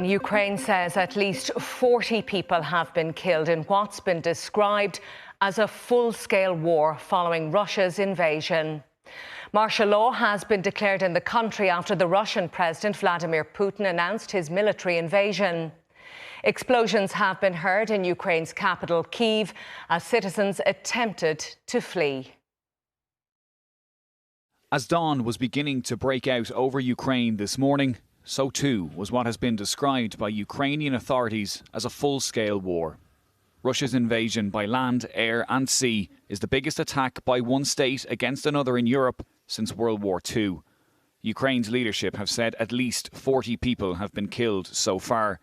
Ukraine says at least 40 people have been killed in what's been described as a full-scale war following Russia's invasion. Martial law has been declared in the country after the Russian President Vladimir Putin announced his military invasion. Explosions have been heard in Ukraine's capital, Kyiv, as citizens attempted to flee. As dawn was beginning to break out over Ukraine this morning, so too was what has been described by Ukrainian authorities as a full-scale war. Russia's invasion by land, air and sea is the biggest attack by one state against another in Europe since World War II. Ukraine's leadership have said at least 40 people have been killed so far.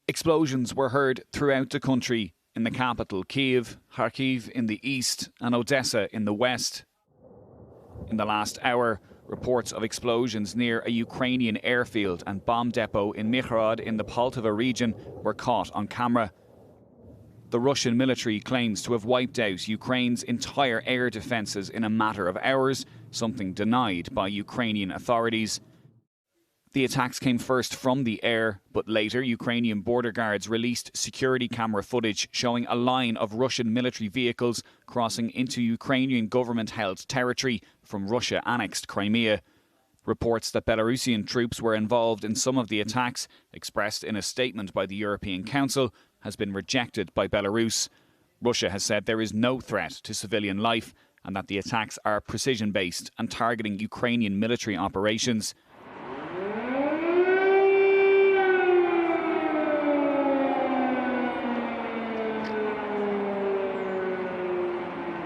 Explosions were heard throughout the country, in the capital Kyiv, Kharkiv in the east and Odessa in the west. In the last hour, reports of explosions near a Ukrainian airfield and bomb depot in Mikhailov in the Poltava region were caught on camera. The Russian military claims to have wiped out Ukraine's entire air defences in a matter of hours, something denied by Ukrainian authorities. The attacks came first from the air, but later Ukrainian border guards released security camera footage showing a line of Russian military vehicles crossing into Ukrainian government-held territory from Russia-annexed Crimea. Reports that Belarusian troops were involved in some of the attacks, expressed in a statement by the European Council, has been rejected by Belarus. Russia has said there is no threat to civilian life and that the attacks are precision-based and targeting Ukrainian military operations.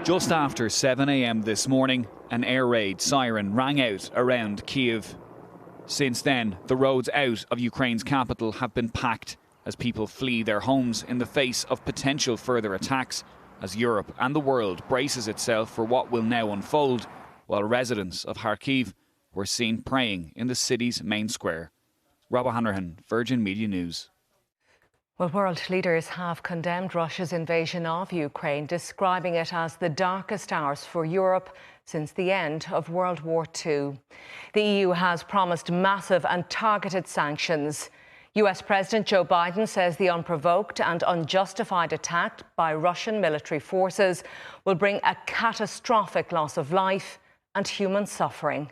Just after 7 a.m. this morning, an air raid siren rang out around Kyiv. Since then, the roads out of Ukraine's capital have been packed as people flee their homes in the face of potential further attacks, as Europe and the world braces itself for what will now unfold, while residents of Kharkiv were seen praying in the city's main square. Rob O'Hanrahan, Virgin Media News. Well, world leaders have condemned Russia's invasion of Ukraine, describing it as the darkest hours for Europe since the end of World War II. The EU has promised massive and targeted sanctions. US President Joe Biden says the unprovoked and unjustified attack by Russian military forces will bring a catastrophic loss of life and human suffering.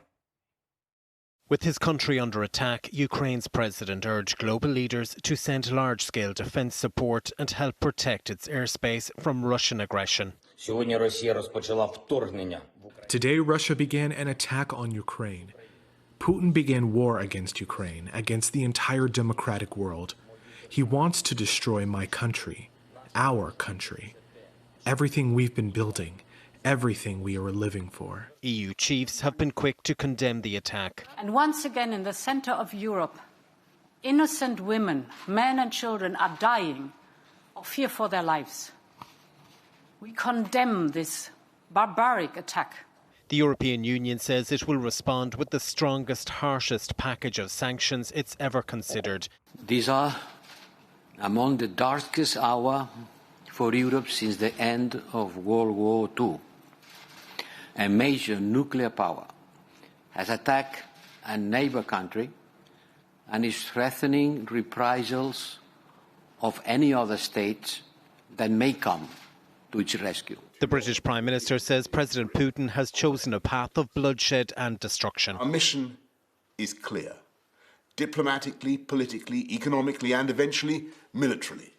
With his country under attack, Ukraine's president urged global leaders to send large-scale defence support and help protect its airspace from Russian aggression. Today, Russia began an attack on Ukraine. Putin began war against Ukraine, against the entire democratic world. He wants to destroy my country, our country, everything we've been building, everything we are living for. EU chiefs have been quick to condemn the attack. And once again, in the center of Europe, innocent women, men and children are dying of fear for their lives. We condemn this barbaric attack. The European Union says it will respond with the strongest, harshest package of sanctions it's ever considered. These are among the darkest hours for Europe since the end of World War II. A major nuclear power has attacked a neighbour country and is threatening reprisals of any other state that may come to its rescue. The British Prime Minister says President Putin has chosen a path of bloodshed and destruction. Our mission is clear. Diplomatically, politically, economically and eventually militarily.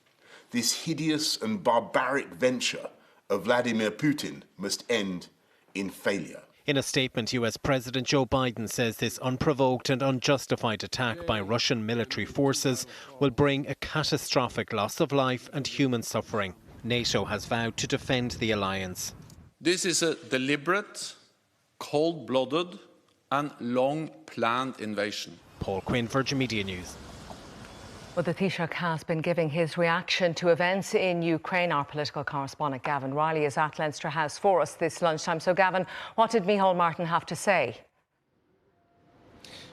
This hideous and barbaric venture of Vladimir Putin must end in failure. In a statement, US President Joe Biden says this unprovoked and unjustified attack by Russian military forces will bring a catastrophic loss of life and human suffering. NATO has vowed to defend the alliance. This is a deliberate, cold-blooded and long-planned invasion. Paul Quinn, Virgin Media News. Well, the Taoiseach has been giving his reaction to events in Ukraine. Our political correspondent Gavin Riley is at Leinster House for us this lunchtime. So, Gavin, what did Micheál Martin have to say?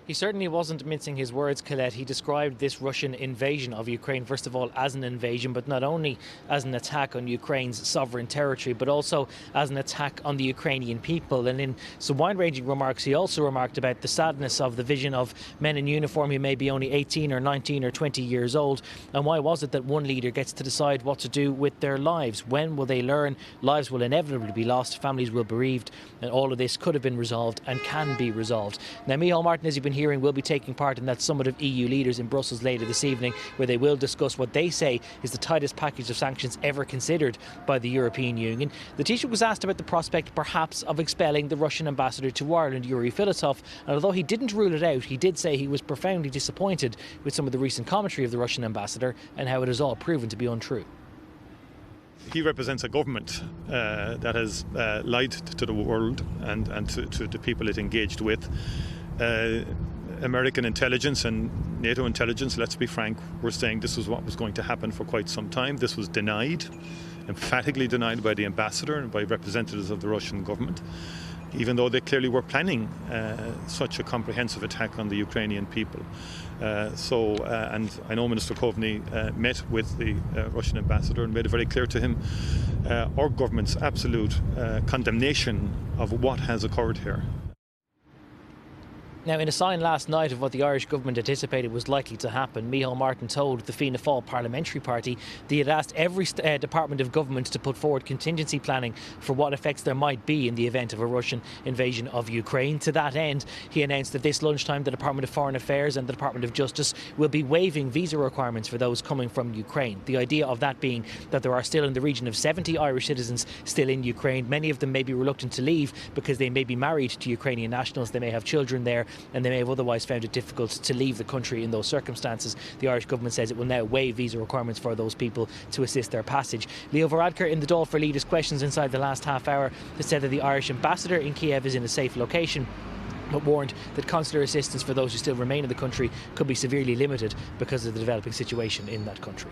He certainly wasn't mincing his words, Colette. He described this Russian invasion of Ukraine, first of all, as an invasion, but not only as an attack on Ukraine's sovereign territory, but also as an attack on the Ukrainian people. And in some wide-ranging remarks, he also remarked about the sadness of the vision of men in uniform who may be only 18 or 19 or 20 years old. And why was it that one leader gets to decide what to do with their lives? When will they learn? Lives will inevitably be lost, families will be bereaved, and all of this could have been resolved and can be resolved. Now, Micheál Martin, as you've been hearing, will be taking part in that summit of EU leaders in Brussels later this evening, where they will discuss what they say is the tightest package of sanctions ever considered by the European Union. The Taoiseach was asked about the prospect, perhaps, of expelling the Russian ambassador to Ireland, Yuri Filatov, and although he didn't rule it out, he did say he was profoundly disappointed with some of the recent commentary of the Russian ambassador and how it has all proven to be untrue. He represents a government that has lied to the world and to the people it engaged with. American intelligence and NATO intelligence, let's be frank, were saying this was what was going to happen for quite some time. This was denied, emphatically denied by the ambassador and by representatives of the Russian government, even though they clearly were planning such a comprehensive attack on the Ukrainian people. And I know Minister Coveney met with the Russian ambassador and made it very clear to him our government's absolute condemnation of what has occurred here. Now, in a sign last night of what the Irish government anticipated was likely to happen, Micheál Martin told the Fianna Fáil parliamentary party that he had asked every department of government to put forward contingency planning for what effects there might be in the event of a Russian invasion of Ukraine. To that end, he announced that this lunchtime the Department of Foreign Affairs and the Department of Justice will be waiving visa requirements for those coming from Ukraine. The idea of that being that there are still in the region of 70 Irish citizens still in Ukraine. Many of them may be reluctant to leave because they may be married to Ukrainian nationals, they may have children there, and they may have otherwise found it difficult to leave the country in those circumstances. The Irish government says it will now waive visa requirements for those people to assist their passage. Leo Varadkar in the Dáil for Leaders questions inside the last half hour has said that the Irish ambassador in Kiev is in a safe location, but warned that consular assistance for those who still remain in the country could be severely limited because of the developing situation in that country.